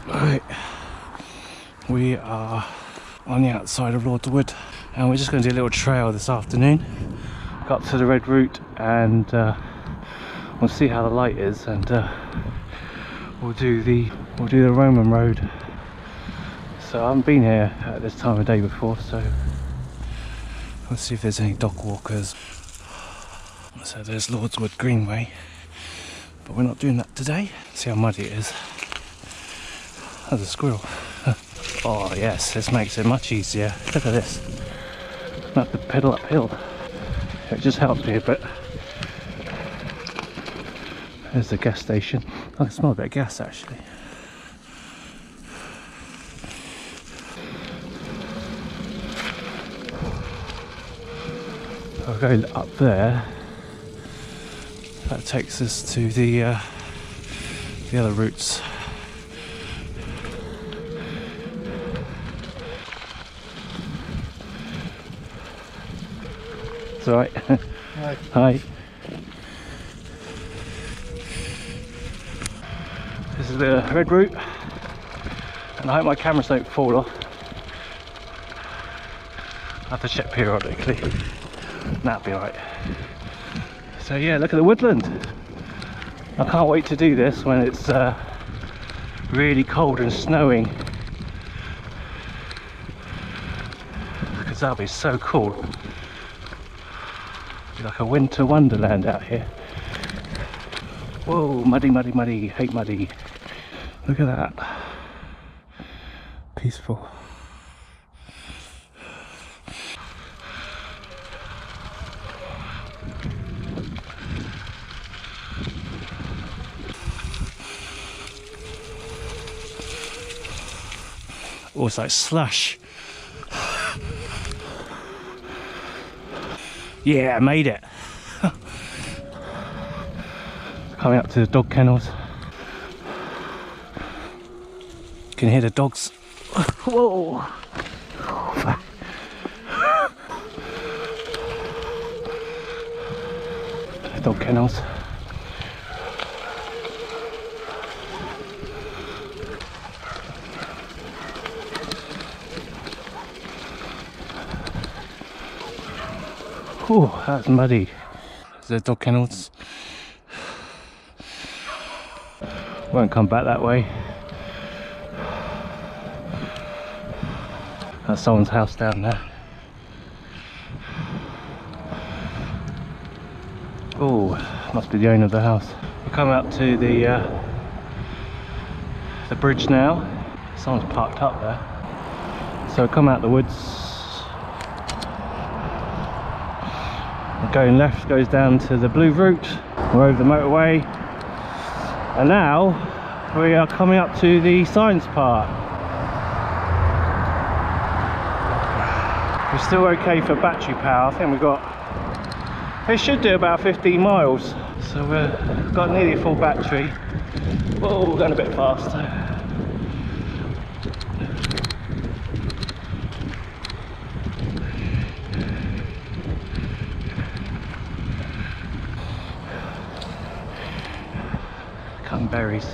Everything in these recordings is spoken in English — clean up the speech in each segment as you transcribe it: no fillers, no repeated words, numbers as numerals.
Right, we are on the outside of Lordswood and we're just going to do a little trail this afternoon. Got to the red route and we'll see how the light is, and we'll do the Roman road. So I haven't been here at this time of day before, so we'll see if there's any dog walkers. So there's Lordswood Greenway, but we're not doing that today. See how muddy it is. There's a squirrel. Oh yes, this makes it much easier. Look at this. I don't have to pedal uphill. It just helps me a bit. There's the gas station. I can smell a bit of gas actually. I'll go up there. That takes us to the other routes. It's alright. Hi. Hi. This is the red route, and I hope my cameras don't fall off. I have to check periodically. That'll be alright. So yeah, look at the woodland. I can't wait to do this when it's really cold and snowing, because that'll be so cool. It'll be like a winter wonderland out here. Whoa, muddy, muddy, muddy. Hate muddy. Look at that. Peaceful. Oh, it's like slush. Yeah, I made it. Coming up to the dog kennels. You can hear the dogs. Whoa! Dog kennels. Oh, that's muddy. There's the dog kennels. Won't come back that way. That's someone's house down there. Oh, must be the owner of the house. We're coming up to the bridge now. Someone's parked up there. So come out the woods. Going left goes down to the blue route. We're over the motorway. And now we are coming up to the science park. We're still okay for battery power. I think we've got, it should do about 15 miles. So we've got nearly a full battery. Whoa, we're going a bit fast. Cutting berries.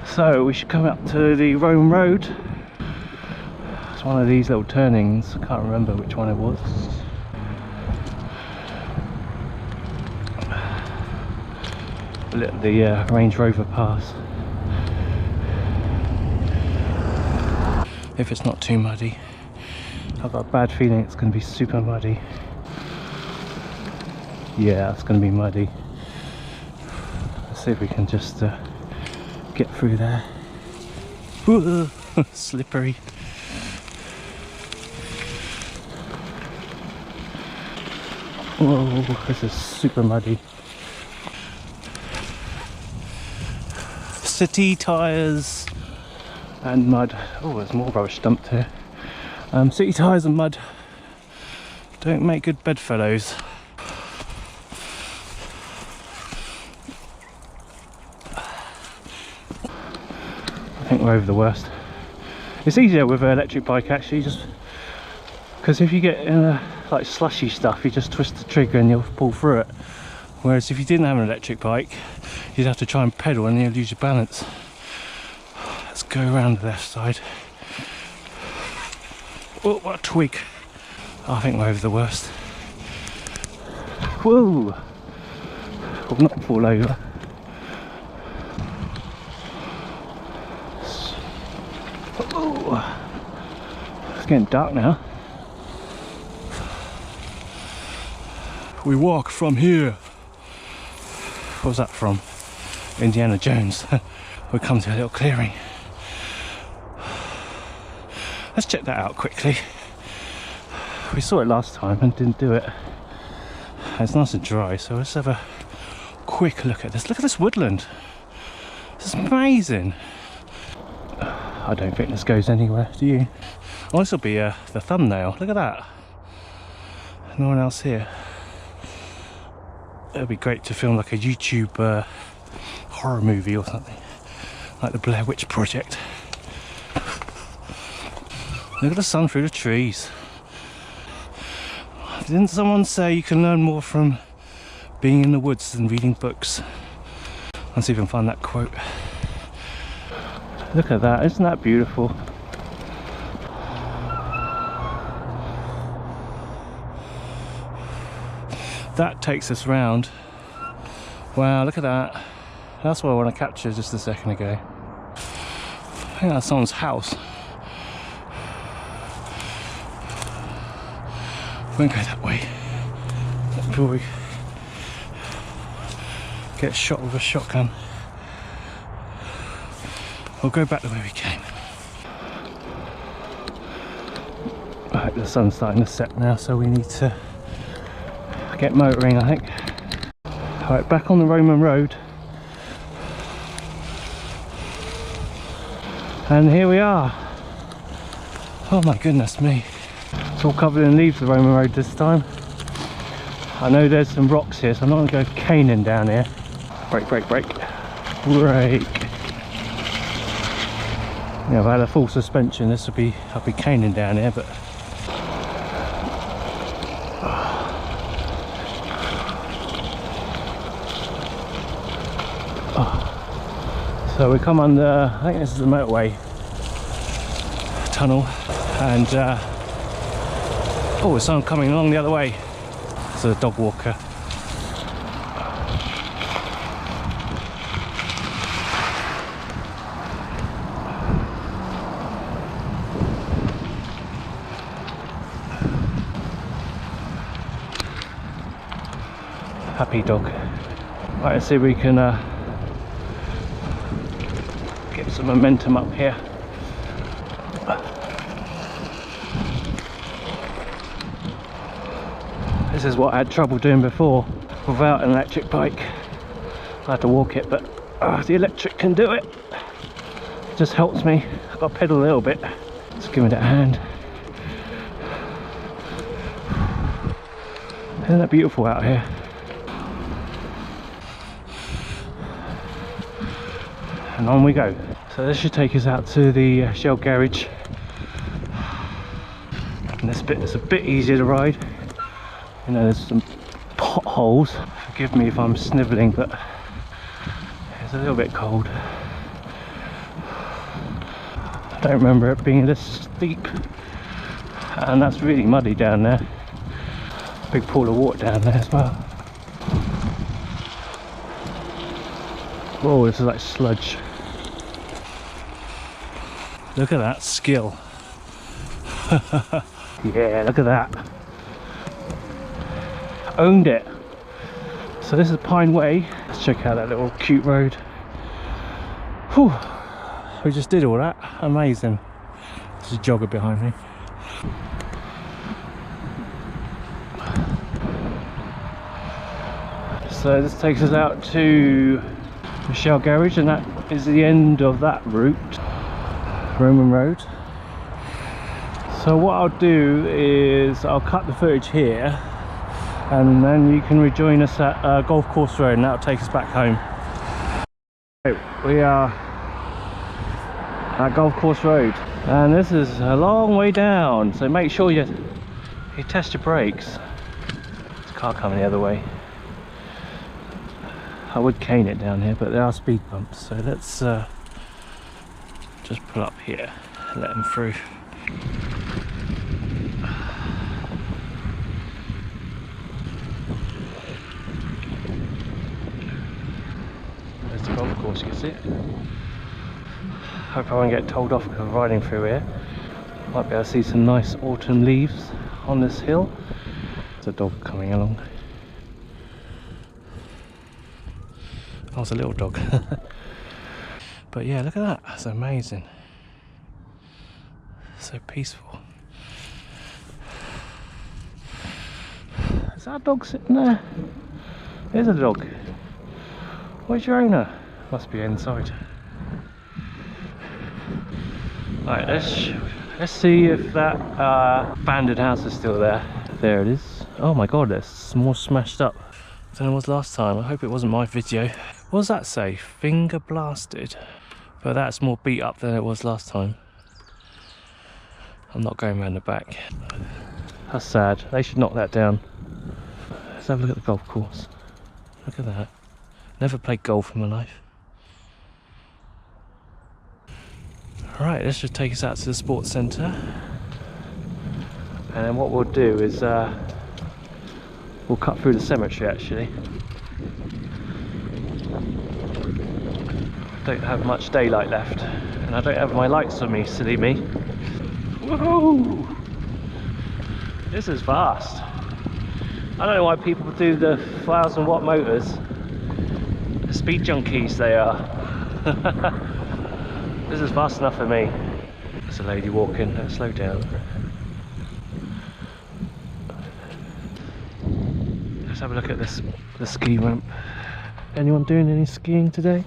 So we should come up to the Rome Road. It's one of these little turnings. I can't remember which one it was. The Range Rover pass. If it's not too muddy. I've got a bad feeling it's going to be super muddy. Yeah, it's going to be muddy. Let's see if we can just get through there. Slippery. Whoa, this is super muddy. City tyres and mud. Oh, there's more rubbish dumped here. City tyres and mud don't make good bedfellows. I think we're over the worst. It's easier with an electric bike actually, just because if you get like slushy stuff, you just twist the trigger and you'll pull through it. Whereas if you didn't have an electric bike, you'd have to try and pedal and you'll lose your balance. go around the left side. Oh, what a twig. I think we're over the worst. Whoa! Will not fall over. Oh, it's getting dark now. We walk from here. What was that from? Indiana Jones. We come to a little clearing. Let's check that out quickly. We saw it last time and didn't do it. It's nice and dry, so let's have a quick look at this. Look at this woodland. This is amazing. I don't think this goes anywhere, do you? Oh, this will be the thumbnail. Look at that. No one else here. It would be great to film like a YouTube horror movie or something, like the Blair Witch Project. Look at the sun through the trees. Didn't someone say you can learn more from being in the woods than reading books? Let's see if I can find that quote. Look at that, isn't that beautiful? That takes us round. Wow, look at that. That's what I want to capture just a second ago. I think that's someone's house. We won't go that way before we get shot with a shotgun. We'll go back the way we came. Right, the sun's starting to set now, so we need to get motoring, I think. Alright, back on the Roman road. And here we are. Oh my goodness me. It's all covered in leaves, the Roman road this time. I know there's some rocks here, so I'm not going to go caning down here. Brake, brake, brake. Brake. Yeah, if I had a full suspension, this would be, I'd be caning down here, but so we come under, I think this is the motorway tunnel, and oh, there's someone coming along the other way. It's a dog walker. Happy dog. Right, let's see if we can get some momentum up here. This is what I had trouble doing before without an electric bike. I had to walk it, but the electric can do it. It just helps me. I've got to pedal a little bit. Just give it a hand. Isn't that beautiful out here? And on we go. So this should take us out to the Shell garage. And this bit is a bit easier to ride. You know, there's some potholes. Forgive me if I'm snivelling, but it's a little bit cold. I don't remember it being this steep. And that's really muddy down there. Big pool of water down there as well. Whoa, this is like sludge. Look at that skill. Yeah, look at that. Owned it. So this is Pine Way. Let's check out that little cute road. Whew. We just did all that. Amazing. There's a jogger behind me. So this takes us out to the Shell garage, and that is the end of that route, Roman Road. So what I'll do is I'll cut the footage here, and then you can rejoin us at Golf Course Road, and that'll take us back home. We are at Golf Course Road, and this is a long way down, so make sure you test your brakes. There's a car coming the other way. I would cane it down here, but there are speed bumps, so let's just pull up here and let them through. There's the golf course, you can see it. Hope I won't get told off because I'm riding through here. Might be able to see some nice autumn leaves on this hill. There's a dog coming along. Oh, it's a little dog. But yeah, look at that, that's amazing. So peaceful. Is that a dog sitting there? There's a dog. Where's your owner? Must be inside. Right, let's see if that abandoned house is still there. There it is. Oh my god, it's more smashed up than it was last time. I hope it wasn't my video. What does that say? Finger blasted. But that's more beat up than it was last time. I'm not going around the back. That's sad. They should knock that down. Let's have a look at the golf course. Look at that. Never played golf in my life. Alright, this should take us out to the sports centre. And then what we'll do is we'll cut through the cemetery actually. Don't have much daylight left, and I don't have my lights on me, silly me. Whoa! This is vast. I don't know why people do the 1000-watt motors. The speed junkies they are. This is fast enough for me. There's a lady walking. Let's slow down. Let's have a look at this, the ski ramp. Anyone doing any skiing today?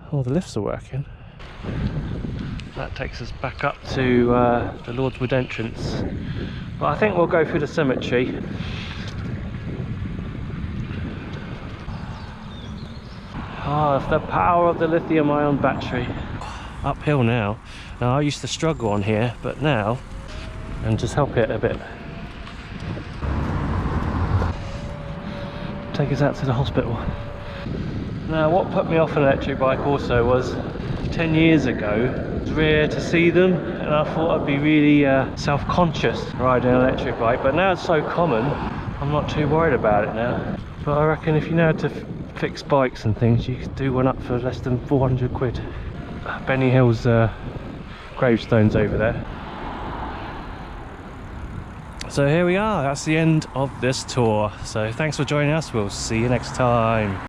Oh, the lifts are working. That takes us back up to the Lordswood entrance. But I think we'll go through the cemetery. Ah, it's the power of the lithium-ion battery. Uphill now. Now I used to struggle on here, but now, and just help it a bit. Take us out to the hospital. Now what put me off an electric bike also was 10 years ago, it was rare to see them, and I thought I'd be really self-conscious riding an electric bike, but now it's so common, I'm not too worried about it now. But I reckon if you know how to fix bikes and things, you could do one up for less than 400 quid. Benny Hill's gravestone's over there. So here we are, that's the end of this tour. So thanks for joining us, we'll see you next time.